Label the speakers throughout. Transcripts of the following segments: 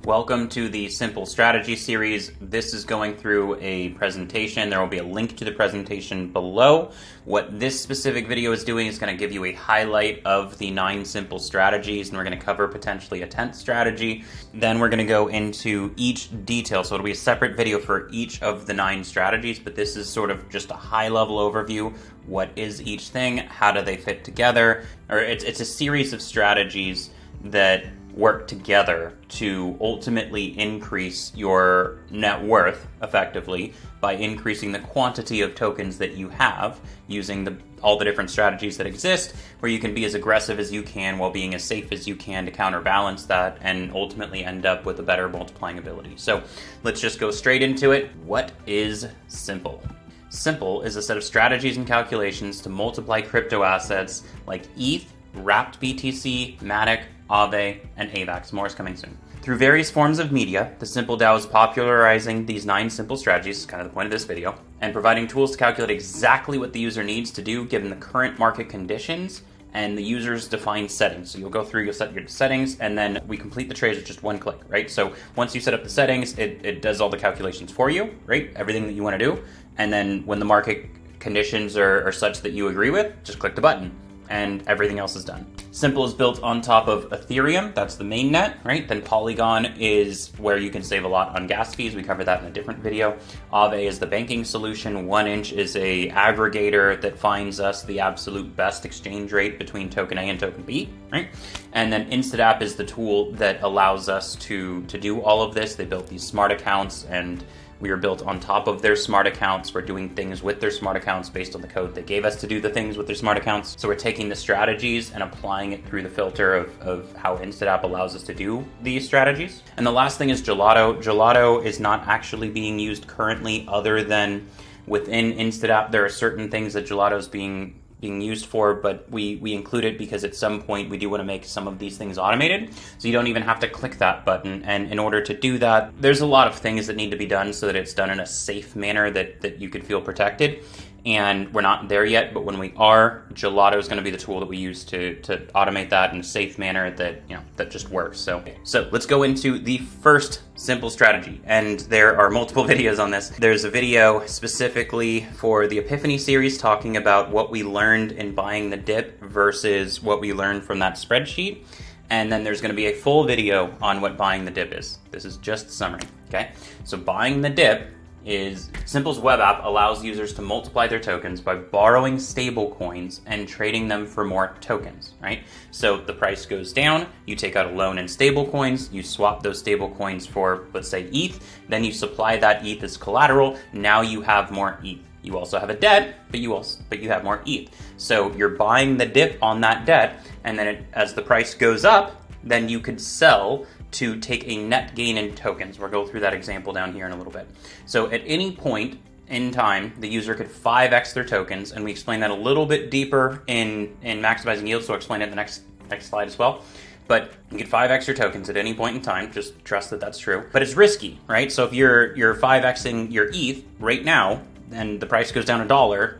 Speaker 1: Welcome to the Simple Strategy series. This is going through a presentation. There will be a link to the presentation below. What this specific video is doing is going to give you a highlight of the 9 simple strategies, and we're going to cover potentially a 10th strategy. Then we're going to go into each detail. So it'll be a separate video for each of the 9 strategies, but this is sort of just a high-level overview. What is each thing? How do they fit together? Or it's a series of strategies that work together to ultimately increase your net worth effectively by increasing the quantity of tokens that you have using all the different strategies that exist, where you can be as aggressive as you can while being as safe as you can to counterbalance that and ultimately end up with a better multiplying ability. So let's just go straight into it. What is CiMPLE? CiMPLE is a set of strategies and calculations to multiply crypto assets like ETH, Wrapped BTC, Matic, Aave, and AVAX. More is coming soon. Through various forms of media, the CiMPLE DAO is popularizing these 9 simple strategies, kind of the point of this video, and providing tools to calculate exactly what the user needs to do given the current market conditions and the user's defined settings. So you'll go through, you'll set your settings, and then we complete the trades with just one click, right? So once you set up the settings, it does all the calculations for you, right? Everything that you want to do. And then when the market conditions are such that you agree with, just click the button and everything else is done. CiMPLE is built on top of Ethereum, that's the main net, right? Then Polygon is where you can save a lot on gas fees. We covered that in a different video. Aave is the banking solution. 1inch is a aggregator that finds us the absolute best exchange rate between token A and token B, right? And then InstantApp is the tool that allows us to do all of this. They built these smart accounts, and we are built on top of their smart accounts. We're doing things with their smart accounts based on the code they gave us to do the things with their smart accounts. So we're taking the strategies and applying it through the filter of how InstantApp allows us to do these strategies. And the last thing is Gelato. Gelato is not actually being used currently, other than within InstantApp. There are certain things that Gelato is being used for, but we include it because at some point we do want to make some of these things automated, so you don't even have to click that button. And in order to do that, there's a lot of things that need to be done so that it's done in a safe manner that you could feel protected. And we're not there yet, but when we are, Gelato is going to be the tool that we use to automate that in a safe manner that just works. So let's go into the first simple strategy, and there are multiple videos on this. There's a video specifically for the Epiphany series talking about what we learned in buying the dip versus what we learned from that spreadsheet. And then there's going to be a full video on what buying the dip is. This is just the summary, okay? So buying the dip is CiMPLE's web app allows users to multiply their tokens by borrowing stable coins and trading them for more tokens, right? So the price goes down, you take out a loan in stable coins, you swap those stable coins for, let's say, ETH, then you supply that ETH as collateral, now you have more ETH. You also have a debt, but you have more ETH. So you're buying the dip on that debt, and then as the price goes up, then you could sell to take a net gain in tokens. We'll go through that example down here in a little bit. So at any point in time, the user could 5x their tokens, and we explain that a little bit deeper in maximizing yield, so I'll explain it in the next slide as well. But you can 5x your tokens at any point in time, just trust that that's true. But it's risky, right? So if you're 5xing your ETH right now, and the price goes down $1,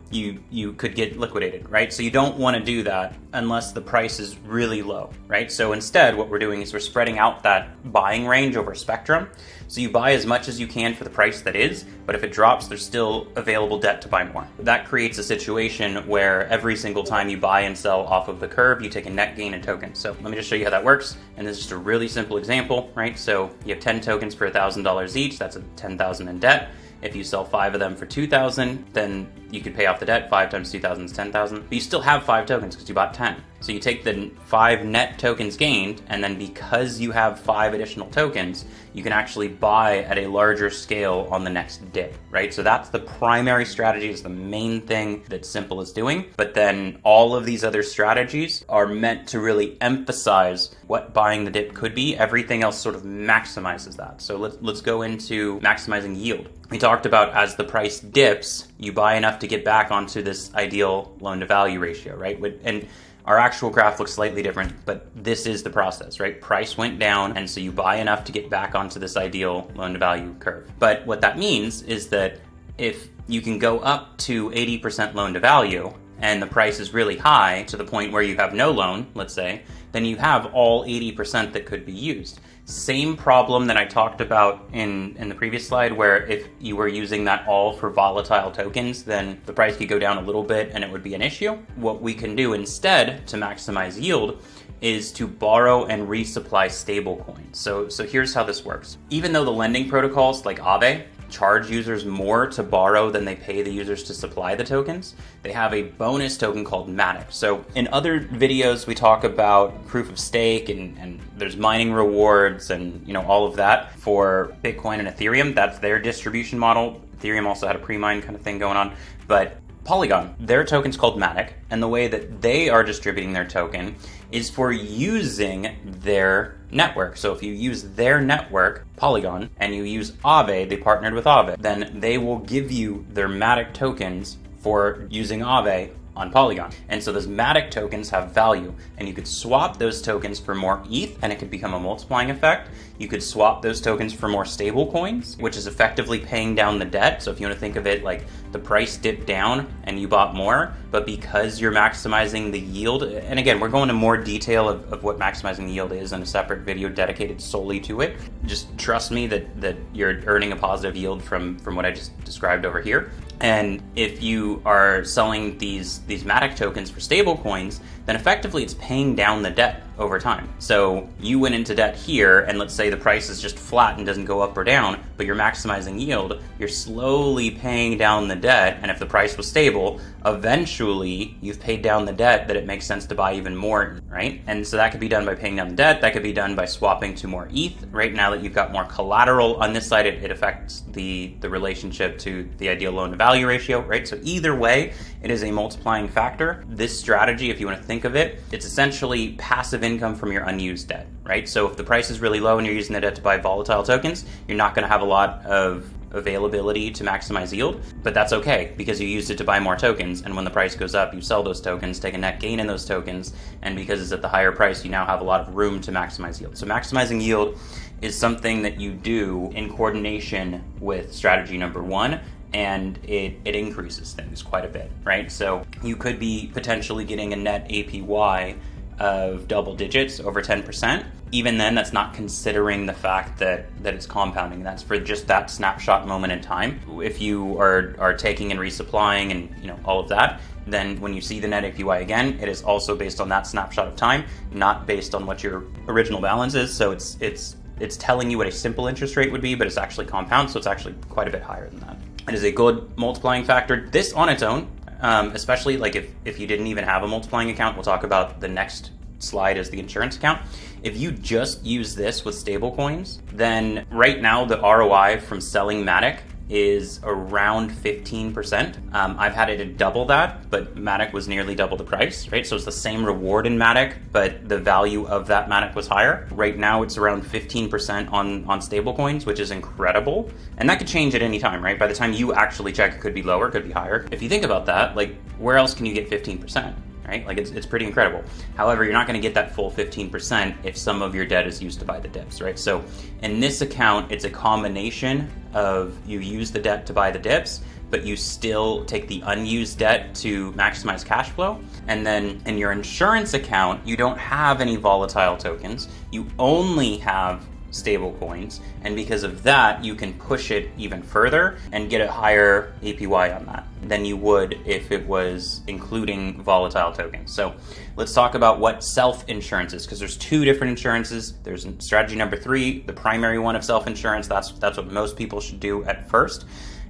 Speaker 1: you could get liquidated, right? So you don't want to do that unless the price is really low, right? So instead, what we're doing is we're spreading out that buying range over a spectrum. So you buy as much as you can for the price that is, but if it drops, there's still available debt to buy more. That creates a situation where every single time you buy and sell off of the curve, you take a net gain in tokens. So let me just show you how that works. And this is just a really simple example, right? So you have 10 tokens for $1,000 each. That's a $10,000 in debt. If you sell 5 of them for $2,000, then you could pay off the debt. 5 times 2,000 is 10,000. But you still have 5 tokens because you bought 10. So you take the 5 net tokens gained, and then because you have 5 additional tokens, you can actually buy at a larger scale on the next dip, right? So that's the primary strategy, is the main thing that CiMPLE is doing. But then all of these other strategies are meant to really emphasize what buying the dip could be. Everything else sort of maximizes that. So let's go into maximizing yield. We talked about as the price dips, you buy enough to get back onto this ideal loan to value ratio, right? And our actual graph looks slightly different, but this is the process, right? Price went down, and so you buy enough to get back onto this ideal loan to value curve. But what that means is that if you can go up to 80% loan to value, and the price is really high to the point where you have no loan, let's say, then you have all 80% that could be used. Same problem that I talked about in the previous slide, where if you were using that all for volatile tokens, then the price could go down a little bit and it would be an issue. What we can do instead to maximize yield is to borrow and resupply stablecoins. So here's how this works. Even though the lending protocols like Aave charge users more to borrow than they pay the users to supply the tokens, they have a bonus token called Matic. So in other videos, we talk about proof of stake and there's mining rewards and all of that for Bitcoin and Ethereum. That's their distribution model. Ethereum also had a pre-mine kind of thing going on, but Polygon, their token's called Matic, and the way that they are distributing their token is for using their network. So if you use their network, Polygon, and you use Aave, they partnered with Aave, then they will give you their Matic tokens for using Aave on Polygon. And so those Matic tokens have value, and you could swap those tokens for more ETH, and it could become a multiplying effect. You could swap those tokens for more stable coins, which is effectively paying down the debt. So if you want to think of it like the price dipped down and you bought more, but because you're maximizing the yield, and again, we're going into more detail of what maximizing the yield is in a separate video dedicated solely to it. Just trust me that you're earning a positive yield from what I just described over here. And if you are selling these Matic tokens for stable coins, then effectively it's paying down the debt over time. So you went into debt here, and let's say the price is just flat and doesn't go up or down, but you're maximizing yield, you're slowly paying down the debt, and if the price was stable, eventually you've paid down the debt that it makes sense to buy even more, right? And so that could be done by paying down the debt, that could be done by swapping to more ETH. Right now that you've got more collateral on this side, it affects the relationship to the ideal loan to value ratio, right? So either way, it is a multiplying factor. This strategy, if you want to think of it, it's essentially passive income from your unused debt, right? So if the price is really low and you're using the debt to buy volatile tokens, you're not going to have a lot of availability to maximize yield, but that's okay because you used it to buy more tokens, and when the price goes up, you sell those tokens, take a net gain in those tokens, and because it's at the higher price, you now have a lot of room to maximize yield. So maximizing yield is something that you do in coordination with strategy number one, and it increases things quite a bit, right? So you could be potentially getting a net APY of double digits, over 10%. Even then, that's not considering the fact that it's compounding. That's for just that snapshot moment in time. If you are taking and resupplying and all of that, then when you see the net APY again, it is also based on that snapshot of time, not based on what your original balance is. So it's telling you what a simple interest rate would be, but it's actually compound, so it's actually quite a bit higher than that. It is a good multiplying factor. This on its own, especially like if you didn't even have a multiplying account, we'll talk about the next slide as the insurance account. If you just use this with stable coins, then right now the ROI from selling Matic is around 15%. I've had it at double that, but Matic was nearly double the price, right? So it's the same reward in Matic, but the value of that Matic was higher. Right now it's around 15% on stable coins, which is incredible. And that could change at any time, right? By the time you actually check, it could be lower, it could be higher. If you think about that, like where else can you get 15%? Right? Like it's pretty incredible. However, you're not going to get that full 15% if some of your debt is used to buy the dips, right? So in this account, it's a combination of you use the debt to buy the dips, but you still take the unused debt to maximize cash flow. And then in your insurance account, you don't have any volatile tokens. You only have stable coins, and because of that you can push it even further and get a higher APY on that than you would if it was including volatile tokens. So let's talk about what self-insurance is, because there's two different insurances. There's strategy number 3, the primary one of self-insurance. That's what most people should do at first,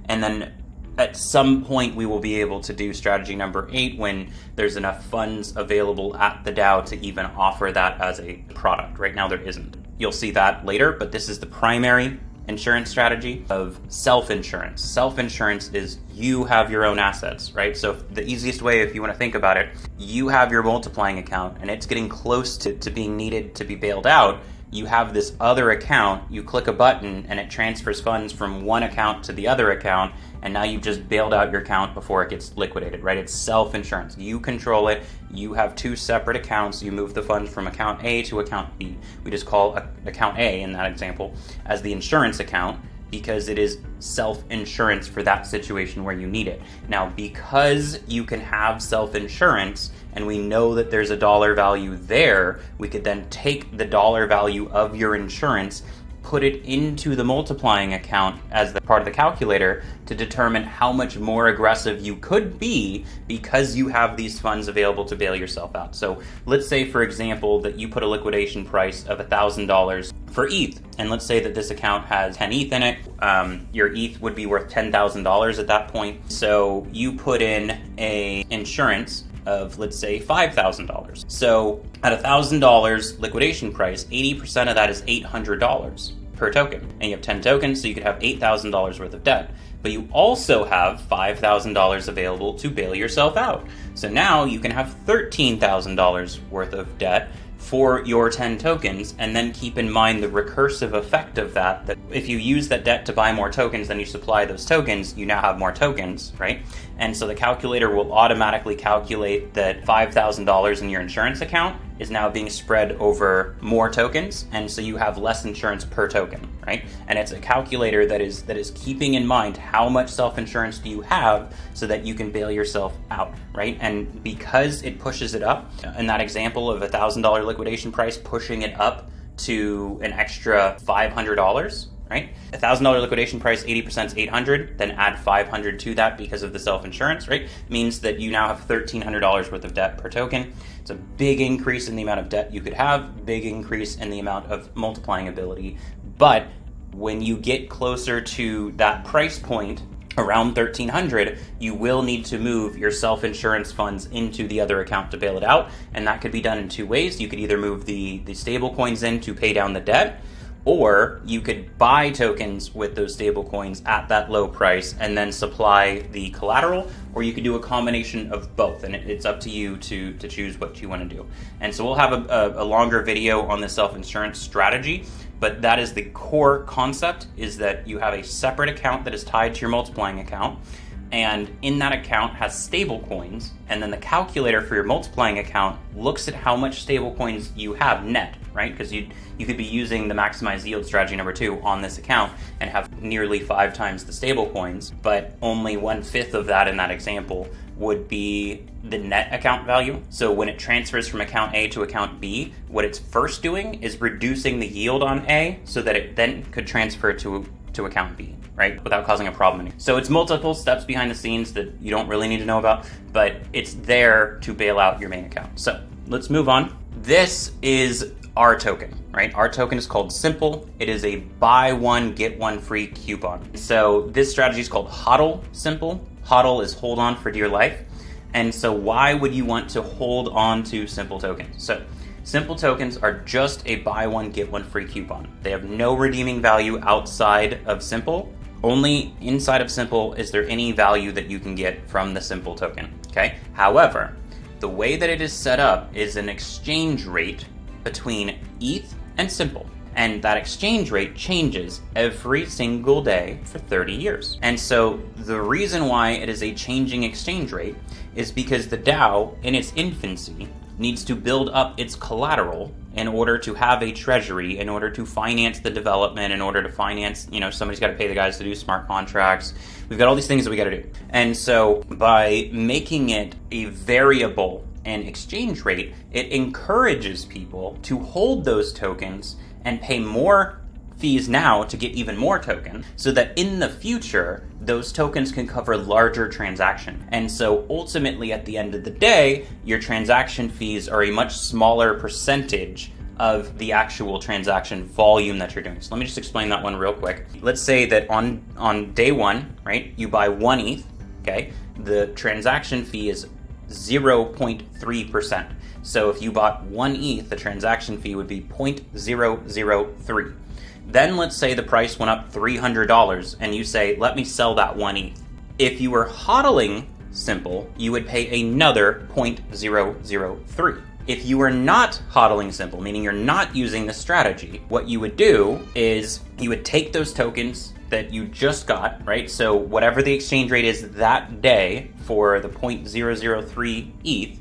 Speaker 1: and then at some point we will be able to do strategy number 8 when there's enough funds available at the DAO to even offer that as a product. Right now there isn't. You'll see that later, but this is the primary insurance strategy of self-insurance. Self-insurance is you have your own assets, right? So the easiest way, if you want to think about it, you have your multiplying account and it's getting close to being needed to be bailed out. You have this other account, you click a button and it transfers funds from one account to the other account, and now you've just bailed out your account before it gets liquidated, right? It's self-insurance. You control it. You have 2 separate accounts. You move the funds from account A to account B. We just call account A in that example as the insurance account, because it is self-insurance for that situation where you need it. Now, because you can have self-insurance and we know that there's a dollar value there, we could then take the dollar value of your insurance, put it into the multiplying account as the part of the calculator to determine how much more aggressive you could be because you have these funds available to bail yourself out. So let's say, for example, that you put a liquidation price of $1,000 for ETH, and let's say that this account has 10 ETH in it. Your ETH would be worth $10,000 at that point. So you put in a insurance of, let's say, $5,000. So at $1,000 liquidation price, 80% of that is $800 per token. And you have 10 tokens, so you could have $8,000 worth of debt. But you also have $5,000 available to bail yourself out. So now you can have $13,000 worth of debt for your 10 tokens, and then keep in mind the recursive effect of that if you use that debt to buy more tokens, then you supply those tokens, you now have more tokens, right? And so the calculator will automatically calculate that $5,000 in your insurance account is now being spread over more tokens, and so you have less insurance per token, right? And it's a calculator that is keeping in mind how much self-insurance do you have so that you can bail yourself out, right? And because it pushes it up, in that example of $1,000 liquidation price, pushing it up to an extra $500, right? $1,000 liquidation price, 80% is 800, then add 500 to that because of the self-insurance, right? Means that you now have $1,300 worth of debt per token. It's a big increase in the amount of debt you could have, big increase in the amount of multiplying ability. But when you get closer to that price point, around 1,300, you will need to move your self-insurance funds into the other account to bail it out. And that could be done in two ways. You could either move the stable coins in to pay down the debt, or you could buy tokens with those stable coins at that low price and then supply the collateral, or you could do a combination of both, and it's up to you to choose what you want to do. And so we'll have a longer video on the self-insurance strategy, but that is the core concept, is that you have a separate account that is tied to your multiplying account, and in that account has stable coins, and then the calculator for your multiplying account looks at how much stable coins you have net, right? Because you could be using the maximize yield strategy number 2 on this account and have nearly 5 times the stable coins, but only 1/5 of that in that example would be the net account value. So when it transfers from account A to account B, what it's first doing is reducing the yield on A so that it then could transfer to account B, right? Without causing a problem. So it's multiple steps behind the scenes that you don't really need to know about, but it's there to bail out your main account. So let's move on. This is our token, right? Our token is called CiMPLE. It is a buy one, get one free coupon. So this strategy is called HODL CiMPLE. HODL is hold on for dear life. And so why would you want to hold on to CiMPLE tokens? So CiMPLE tokens are just a buy one, get one free coupon. They have no redeeming value outside of CiMPLE. Only inside of CiMPLE is there any value that you can get from the CiMPLE token, okay? However, the way that it is set up is an exchange rate between ETH and CiMPLE. And that exchange rate changes every single day for 30 years. And so the reason why it is a changing exchange rate is because the DAO, in its infancy, needs to build up its collateral in order to have a treasury, in order to finance the development, in order to finance, somebody's got to pay the guys to do smart contracts. We've got all these things that we got to do. And so by making it a variable and exchange rate, it encourages people to hold those tokens and pay more fees now to get even more tokens, so that in the future, those tokens can cover larger transactions. And so ultimately, at the end of the day, your transaction fees are a much smaller percentage of the actual transaction volume that you're doing. So let me just explain that one real quick. Let's say that on day one, right, you buy 1 ETH, okay? The transaction fee is 0.3%. So if you bought 1 ETH, the transaction fee would be 0.003. Then let's say the price went up $300 and you say, let me sell that 1 ETH. If you were hodling CiMPLE, you would pay another 0.003. If you were not hodling CiMPLE, meaning you're not using the strategy, what you would do is you would take those tokens that you just got, right? So whatever the exchange rate is that day for the 0.003 ETH,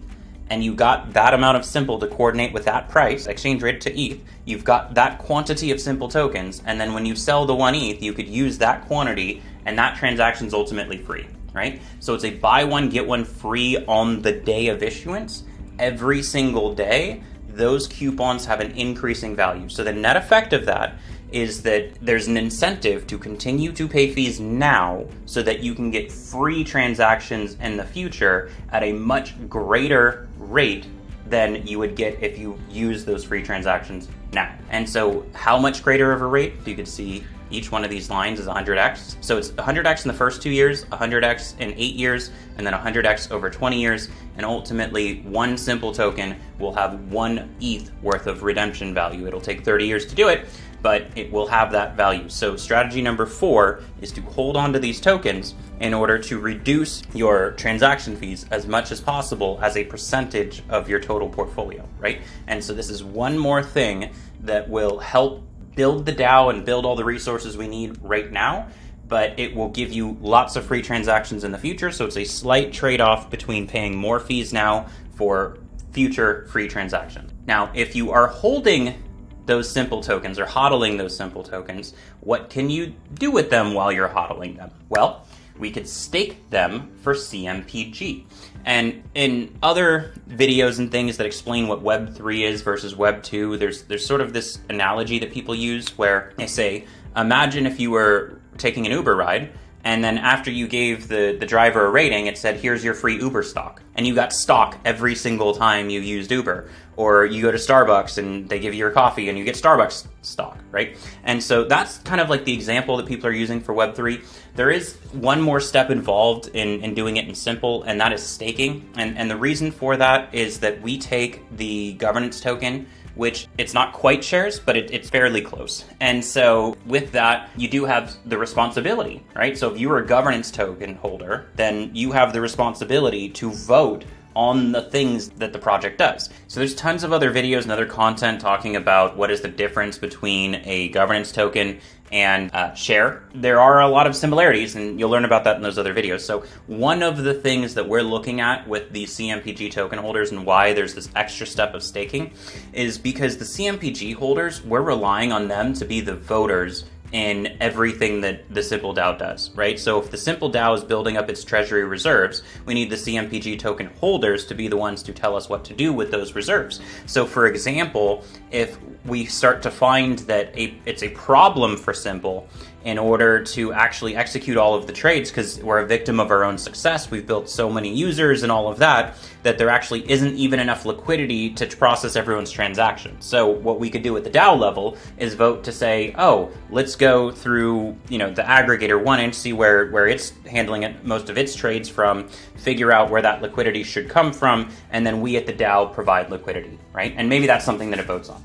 Speaker 1: and you got that amount of CiMPLE to coordinate with that price, exchange rate to ETH, you've got that quantity of CiMPLE tokens, and then when you sell the 1 ETH, you could use that quantity, and that transaction's ultimately free, right? So it's a buy one, get one free on the day of issuance. Every single day, those coupons have an increasing value. So the net effect of that is that there's an incentive to continue to pay fees now so that you can get free transactions in the future at a much greater rate than you would get if you use those free transactions now. And so how much greater of a rate? You could see each one of these lines is 100x. So it's 100x in the first 2 years, 100x in 8 years, and then 100x over 20 years. And ultimately, one CiMPLE token will have 1 ETH worth of redemption value. It'll take 30 years to do it, but it will have that value. So strategy number 4 is to hold on to these tokens in order to reduce your transaction fees as much as possible as a percentage of your total portfolio, right? And so this is one more thing that will help build the DAO and build all the resources we need right now, but it will give you lots of free transactions in the future. So it's a slight trade-off between paying more fees now for future free transactions. Now, if you are holding those CiMPLE tokens or hodling those CiMPLE tokens, what can you do with them while you're hodling them? Well, we could stake them for CMPG. And in other videos and things that explain what Web 3 is versus Web 2, there's sort of this analogy that people use where they say, imagine if you were taking an Uber ride, and then after you gave the driver a rating, it said, here's your free Uber stock. And you got stock every single time you used Uber. Or you go to Starbucks and they give you your coffee and you get Starbucks stock, right? And so that's kind of like the example that people are using for Web3. There is one more step involved in doing it in CiMPLE, and that is staking. And the reason for that is that we take the governance token, which it's not quite shares, but it's fairly close. And so with that, you do have the responsibility, right? So if you were a governance token holder, then you have the responsibility to vote on the things that the project does. So there's tons of other videos and other content talking about what is the difference between a governance token and share. There are a lot of similarities, and you'll learn about that in those other videos. So one of the things that we're looking at with the CMPG token holders and why there's this extra step of staking is because the CMPG holders, we're relying on them to be the voters in everything that the CiMPLE DAO does, right? So if the CiMPLE DAO is building up its treasury reserves, we need the CMPG token holders to be the ones to tell us what to do with those reserves. So for example, if we start to find that it's a problem for CiMPLE in order to actually execute all of the trades, because we're a victim of our own success, we've built so many users and all of that, that there actually isn't even enough liquidity to process everyone's transactions. So what we could do at the DAO level is vote to say, oh, let's go through, the aggregator 1inch, see where it's handling most of its trades from, figure out where that liquidity should come from, and then we at the DAO provide liquidity, right? And maybe that's something that it votes on.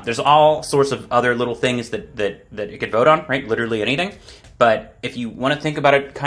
Speaker 1: There's all sorts of other little things that it could vote on, right? Literally anything. But if you want to think about it,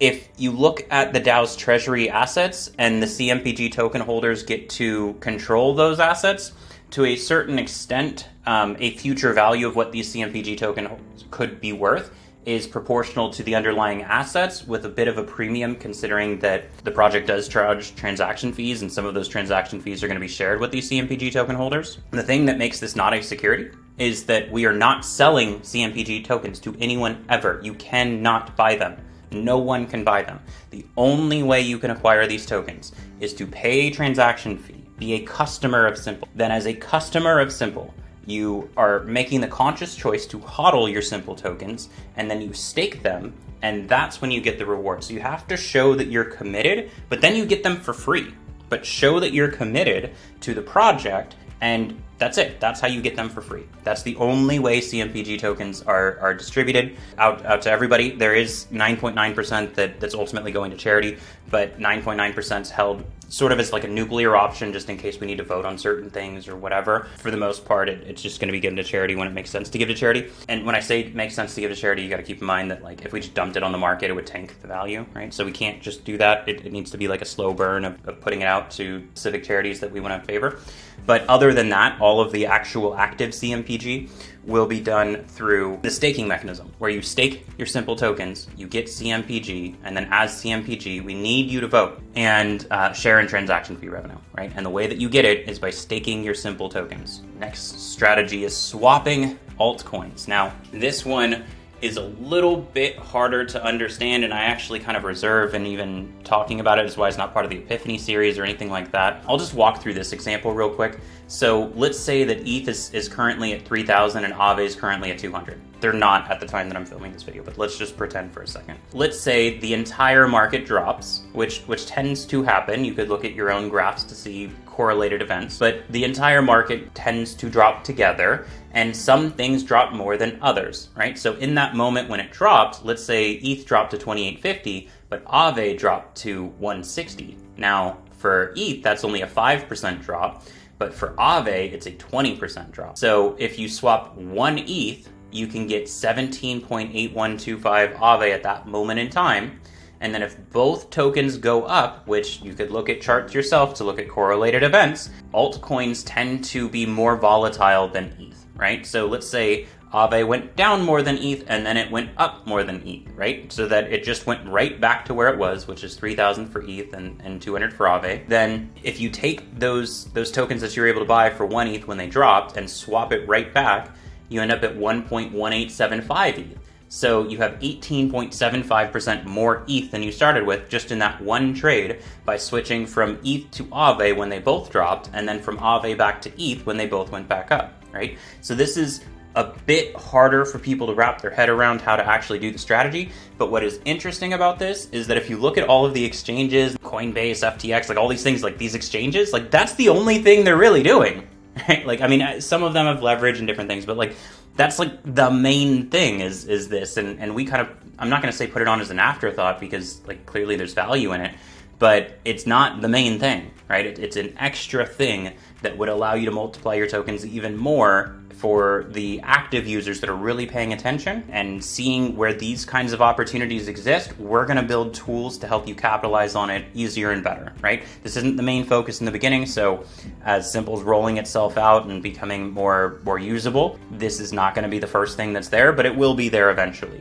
Speaker 1: if you look at the DAO's treasury assets and the CMPG token holders get to control those assets, to a certain extent, a future value of what these CMPG tokens could be worth is proportional to the underlying assets, with a bit of a premium considering that the project does charge transaction fees, and some of those transaction fees are going to be shared with these CMPG token holders. And the thing that makes this not a security is that we are not selling CMPG tokens to anyone ever. You cannot buy them. No one can buy them. The only way you can acquire these tokens is to pay a transaction fee, be a customer of CiMPLE. Then as a customer of CiMPLE, you are making the conscious choice to hodl your CiMPLE tokens, and then you stake them, and that's when you get the reward. So you have to show that you're committed, but then you get them for free. But show that you're committed to the project, and that's it. That's how you get them for free. That's the only way CMPG tokens are distributed out to everybody. There is 9.9% that's ultimately going to charity, but 9.9% is held sort of as like a nuclear option just in case we need to vote on certain things or whatever. For the most part, it's just going to be given to charity when it makes sense to give to charity. And when I say it makes sense to give to charity, you got to keep in mind that like if we just dumped it on the market, it would tank the value, right? So we can't just do that. It needs to be like a slow burn of putting it out to specific charities that we want to favor. But other than that, all of the actual active CMPG will be done through the staking mechanism, where you stake your CiMPLE tokens, you get CMPG, and then as CMPG, we need you to vote and share in transaction fee revenue, right? And the way that you get it is by staking your CiMPLE tokens. Next strategy is swapping altcoins. Now, this one is a little bit harder to understand, and I actually kind of reserve and even talking about it is why it's not part of the Epiphany series or anything like that. I'll just walk through this example real quick. So let's say that ETH is currently at 3,000 and Aave is currently at 200. They're not at the time that I'm filming this video, but let's just pretend for a second. Let's say the entire market drops, which tends to happen. You could look at your own graphs to see correlated events, but the entire market tends to drop together, and some things drop more than others, right? So in that moment when it dropped, let's say ETH dropped to 2850, but Aave dropped to 160. Now for ETH, that's only a 5% drop, but for Aave, it's a 20% drop. So if you swap one ETH, you can get 17.8125 Aave at that moment in time. And then if both tokens go up, which you could look at charts yourself to look at correlated events, altcoins tend to be more volatile than ETH, right? So let's say Aave went down more than ETH and then it went up more than ETH, right? So that it just went right back to where it was, which is 3,000 for ETH and 200 for Aave. Then if you take those tokens that you're able to buy for 1 ETH when they dropped and swap it right back, you end up at 1.1875 ETH. So you have 18.75% more ETH than you started with just in that one trade by switching from ETH to Aave when they both dropped, and then from Aave back to ETH when they both went back up, right? So this is a bit harder for people to wrap their head around how to actually do the strategy. But what is interesting about this is that if you look at all of the exchanges, Coinbase, FTX, like all these things, like these exchanges, like that's the only thing they're really doing, right? Like, I mean, some of them have leverage and different things, but like, that's like the main thing is this. And we kind of, I'm not going to say put it on as an afterthought because like clearly there's value in it, but it's not the main thing, right? It's an extra thing that would allow you to multiply your tokens even more for the active users that are really paying attention and seeing where these kinds of opportunities exist. We're going to build tools to help you capitalize on it easier and better, right? This isn't the main focus in the beginning, so as CiMPLE is rolling itself out and becoming more usable, this is not going to be the first thing that's there, but it will be there eventually.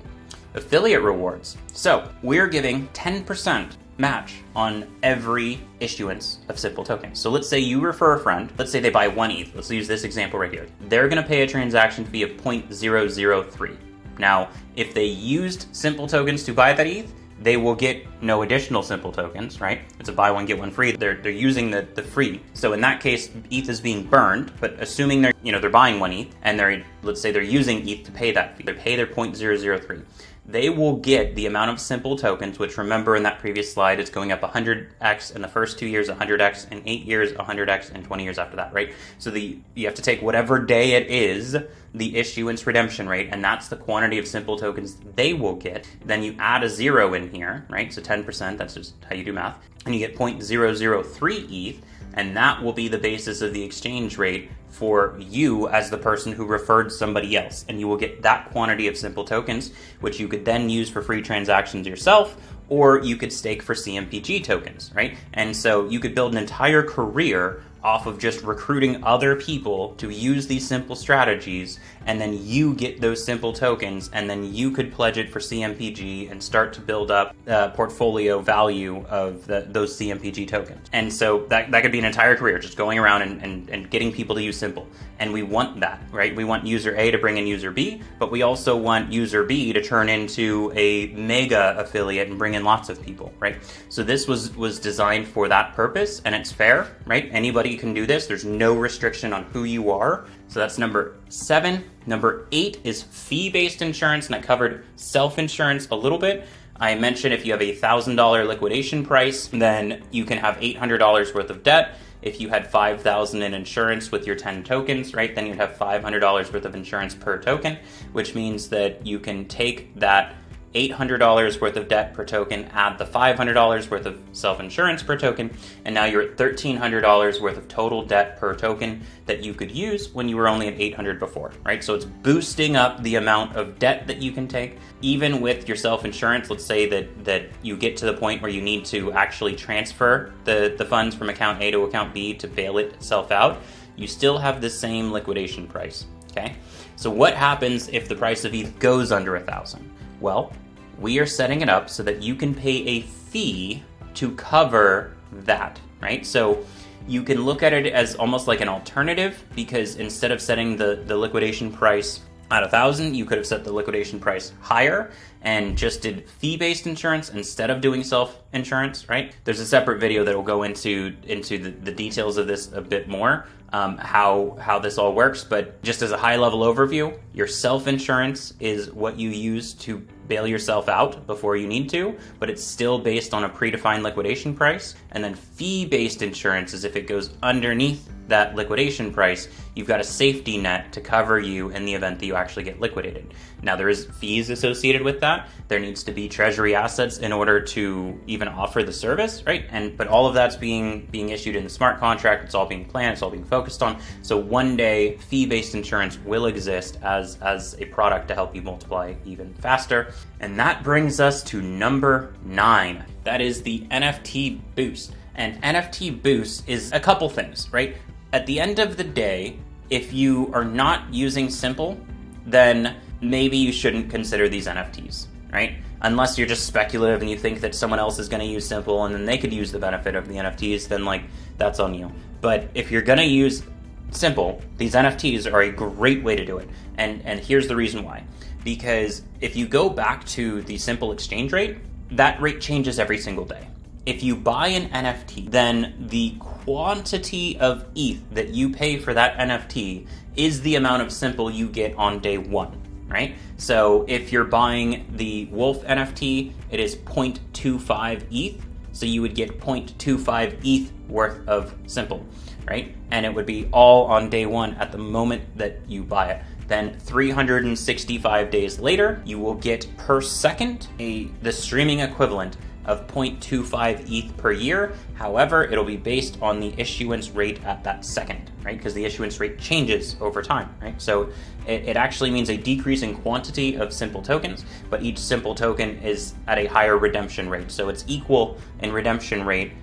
Speaker 1: Affiliate rewards. So we're giving 10% match on every issuance of CiMPLE tokens. So let's say you refer a friend, let's say they buy 1 ETH, let's use this example right here. They're gonna pay a transaction fee of 0.003. Now, if they used CiMPLE tokens to buy that ETH, they will get no additional CiMPLE tokens, right? It's a buy one, get one free. They're using the free. So in that case, ETH is being burned, but assuming they're buying 1 ETH and let's say they're using ETH to pay that fee, they pay their 0.003. They will get the amount of CiMPLE tokens, which remember in that previous slide, it's going up 100x in the first 2 years, 100x in 8 years, 100x in 20 years after that, right? So you have to take whatever day it is, the issuance redemption rate, and that's the quantity of CiMPLE tokens they will get. Then you add a 0 in here, right? So 10%, that's just how you do math. And you get 0.003 ETH, and that will be the basis of the exchange rate for you as the person who referred somebody else. And you will get that quantity of CiMPLE tokens, which you could then use for free transactions yourself, or you could stake for CMPG tokens, right? And so you could build an entire career off of just recruiting other people to use these CiMPLE strategies, and then you get those CiMPLE tokens, and then you could pledge it for CMPG and start to build up portfolio value of those CMPG tokens. And so that could be an entire career, just going around and getting people to use CiMPLE. And we want that, right? We want user A to bring in user B, but we also want user B to turn into a mega affiliate and bring in lots of people, right? So this was designed for that purpose, and it's fair, right? Anybody can do this. There's no restriction on who you are. So that's number 7. Number 8 is fee-based insurance, and I covered self-insurance a little bit. I mentioned if you have a $1,000 liquidation price, then you can have $800 worth of debt. If you had $5,000 in insurance with your 10 tokens, right, then you'd have $500 worth of insurance per token, which means that you can take that $800 worth of debt per token, add the $500 worth of self-insurance per token, and now you're at $1,300 worth of total debt per token that you could use when you were only at $800 before, right? So it's boosting up the amount of debt that you can take. Even with your self-insurance, let's say that you get to the point where you need to actually transfer the funds from account A to account B to bail itself out, you still have the same liquidation price, okay? So what happens if the price of ETH goes under 1,000? Well, we are setting it up so that you can pay a fee to cover that, right? So you can look at it as almost like an alternative, because instead of setting the liquidation price at 1,000, you could have set the liquidation price higher and just did fee-based insurance instead of doing self-insurance, right? There's a separate video that will go into the details of this a bit more, how this all works, but just as a high-level overview, your self-insurance is what you use to bail yourself out before you need to, but it's still based on a predefined liquidation price. And then fee-based insurance is if it goes underneath that liquidation price, you've got a safety net to cover you in the event that you actually get liquidated. Now, there is fees associated with that. There needs to be treasury assets in order to even offer the service, right? But all of that's being issued in the smart contract. It's all being planned. It's all being focused on. So one day, fee-based insurance will exist as a product to help you multiply even faster. And that brings us to number 9. That is the NFT boost. And NFT boost is a couple things, right? At the end of the day, if you are not using CiMPLE, then maybe you shouldn't consider these NFTs, right? Unless you're just speculative and you think that someone else is going to use CiMPLE and then they could use the benefit of the NFTs, then like that's on you. But if you're going to use CiMPLE, these NFTs are a great way to do it. And here's the reason why. Because if you go back to the CiMPLE exchange rate, that rate changes every single day. If you buy an NFT, then the quantity of ETH that you pay for that NFT is the amount of CiMPLE you get on day 1, right? So if you're buying the Wolf NFT, it is 0.25 ETH, so you would get 0.25 ETH worth of CiMPLE, right? And it would be all on day 1 at the moment that you buy it. Then 365 days later, you will get per second the streaming equivalent of 0.25 ETH per year. However, it'll be based on the issuance rate at that second, right? Because the issuance rate changes over time, right? So it actually means a decrease in quantity of CiMPLE tokens, but each CiMPLE token is at a higher redemption rate. So it's equal in redemption rate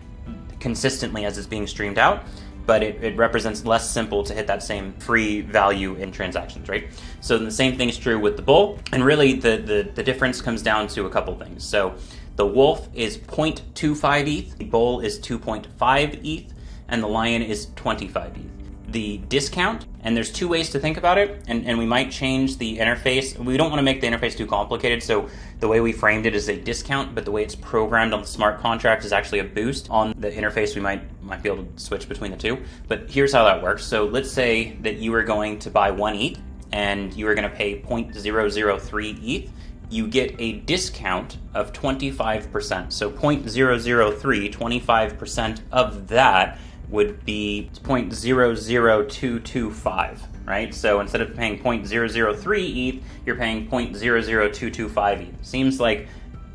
Speaker 1: consistently as it's being streamed out, but it represents less CiMPLE to hit that same free value in transactions, right? So the same thing is true with the Bull, and really the difference comes down to a couple things. So the Wolf is 0.25 ETH, the Bull is 2.5 ETH, and the Lion is 25 ETH. The discount, and there's two ways to think about it, and we might change the interface. We don't want to make the interface too complicated, so the way we framed it is a discount, but the way it's programmed on the smart contract is actually a boost. On the interface, we might be able to switch between the two, but here's how that works. So let's say that you were going to buy 1 ETH, and you were going to pay 0.003 ETH. You get a discount of 25%. So 0.003, 25% of that would be 0.00225, right? So instead of paying 0.003 ETH, you're paying 0.00225 ETH. Seems like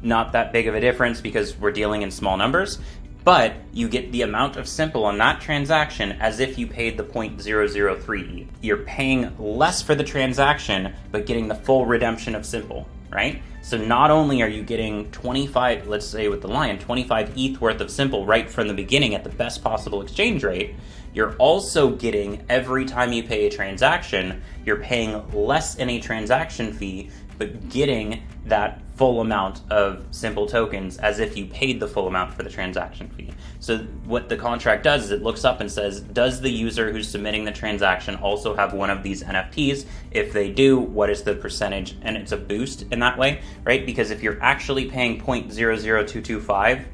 Speaker 1: not that big of a difference because we're dealing in small numbers, but you get the amount of CiMPLE on that transaction as if you paid the 0.003 ETH. You're paying less for the transaction, but getting the full redemption of CiMPLE, right? So not only are you getting 25, let's say with the Lion, 25 ETH worth of CiMPLE right from the beginning at the best possible exchange rate, you're also getting, every time you pay a transaction, you're paying less in a transaction fee, but getting that full amount of CiMPLE tokens as if you paid the full amount for the transaction fee. So what the contract does is it looks up and says, does the user who's submitting the transaction also have one of these NFTs? If they do, what is the percentage? And it's a boost in that way, right? Because if you're actually paying 0.00225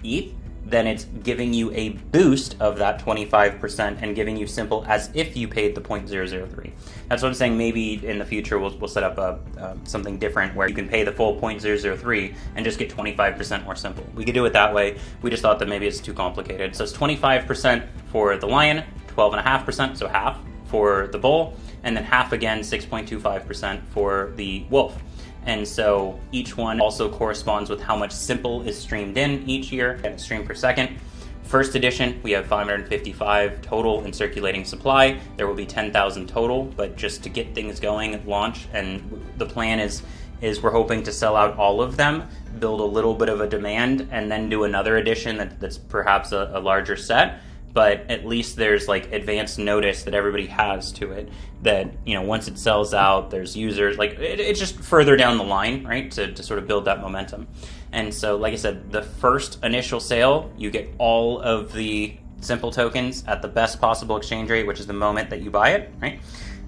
Speaker 1: ETH, then it's giving you a boost of that 25% and giving you CiMPLE as if you paid the 0.003. That's what I'm saying. Maybe in the future we'll set up something different where you can pay the full 0.003 and just get 25% more CiMPLE. We could do it that way. We just thought that maybe it's too complicated. So it's 25% for the Lion, 12.5%, so half for the Bull, and then half again, 6.25% for the Wolf. And so each one also corresponds with how much CiMPLE is streamed in each year and streamed per second. First edition, we have 555 total in circulating supply. There will be 10,000 total, but just to get things going at launch, and the plan is we're hoping to sell out all of them, build a little bit of a demand, and then do another edition that's perhaps a larger set. but at least there's like advanced notice that everybody has to it, that, you know, once it sells out, there's users, like it's just further down the line, right, to sort of build that momentum. And so, like I said, the first initial sale, you get all of the CiMPLE tokens at the best possible exchange rate, which is the moment that you buy it, right?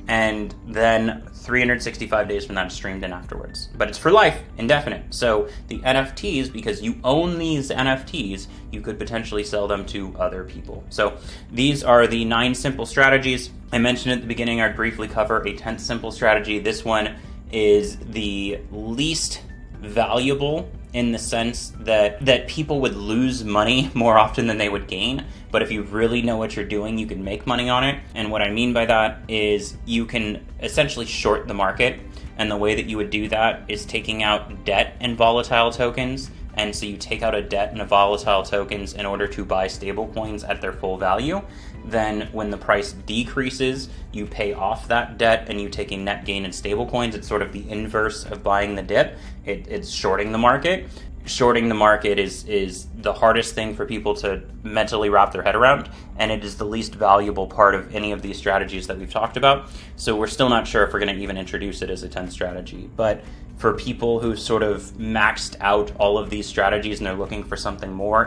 Speaker 1: And then 365 days from that is streamed in afterwards. But it's for life, indefinite. So the NFTs, because you own these NFTs, you could potentially sell them to other people. So these are the 9 CiMPLE strategies. I mentioned at the beginning I'd briefly cover a 10th CiMPLE strategy. This one is the least valuable in the sense that people would lose money more often than they would gain. But if you really know what you're doing, you can make money on it. And what I mean by that is you can essentially short the market. And the way that you would do that is taking out debt in volatile tokens. And so you take out a debt in a volatile tokens in order to buy stable coins at their full value. Then when the price decreases, you pay off that debt and you take a net gain in stable coins. It's sort of the inverse of buying the dip. It's shorting the market. Shorting the market is the hardest thing for people to mentally wrap their head around, and it is the least valuable part of any of these strategies that we've talked about. So we're still not sure if we're going to even introduce it as a 10th strategy. But for people who sort of maxed out all of these strategies and they're looking for something more,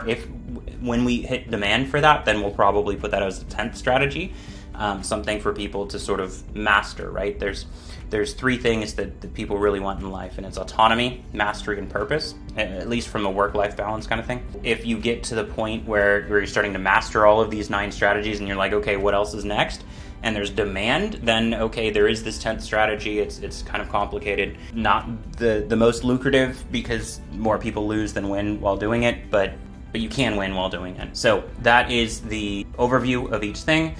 Speaker 1: when we hit demand for that, then we'll probably put that as the 10th strategy, something for people to sort of master, right? There's 3 things that people really want in life, and it's autonomy, mastery, and purpose, at least from a work-life balance kind of thing. If you get to the point where you're starting to master all of these 9 strategies and you're like, okay, what else is next? And there's demand, then okay, there is this 10th strategy. It's kind of complicated, not the most lucrative because more people lose than win while doing it, but you can win while doing it. So that is the overview of each thing.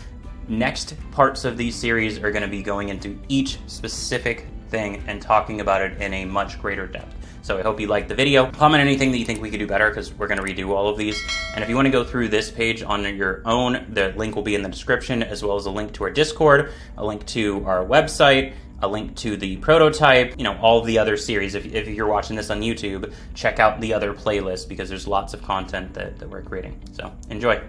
Speaker 1: Next parts of these series are going to be going into each specific thing and talking about it in a much greater depth. So I hope you liked the video. Comment anything that you think we could do better, because we're going to redo all of these. And if you want to go through this page on your own, the link will be in the description, as well as a link to our Discord, a link to our website, a link to the prototype, you know, all of the other series. If you're watching this on YouTube, check out the other playlists, because there's lots of content that we're creating. So enjoy.